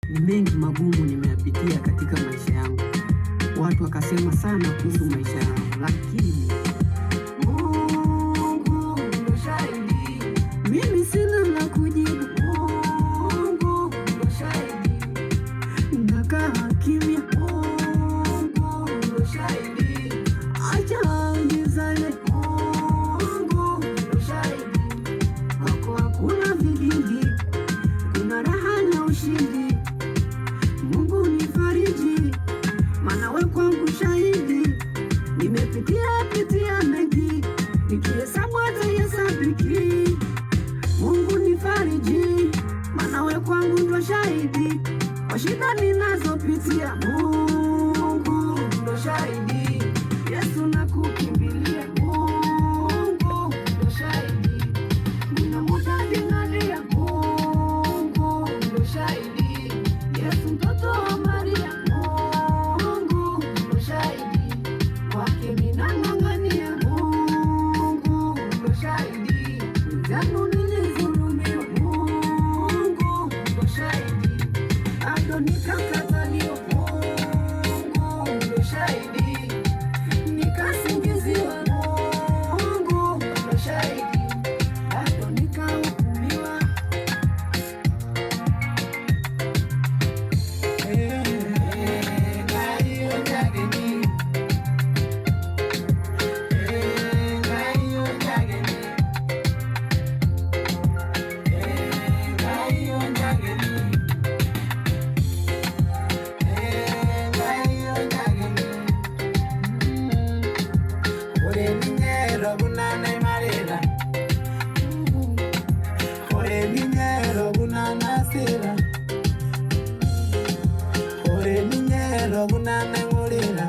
Ni mengi magumu nimeyapitia katika maisha yangu. Watu wakasema sana kuhusu maisha yangu, lakini Mungu ndo shahidi. Mimi sina la kujibu. Mungu ndo shahidi. Nakaa kimya. Mungu ndo shahidi. Acha nizale. Mungu ndo shahidi. Kwako hakuna vigingi, kuna raha na ushindi. Mungu nifariji, maana wewe kwangu shahidi. Nimepitia mengi, nikihesabu hatahesabiki. Mungu nifariji, maana wewe kwangu ndo shahidi. Kwa shida ninazopitia, Mungu ndo shahidi. Yesu nakukimbilia, Mungu ndo shahidi. Nina muda ninalia, Mungu ndo shahidi. Yesu mtoto wa Maria, Mungu ndo shahidi. Kwake ninang'ang'ania, Mungu ndo shahidi. Wenzangu nilidhulumiwa, Mungu ndo shahidi. Bado nikakataliwa, Mungu ndo shahidi. Nikasingiziwa, Mungu ndo shahidi. Bado nikahukumiwa. Gunana ngulila,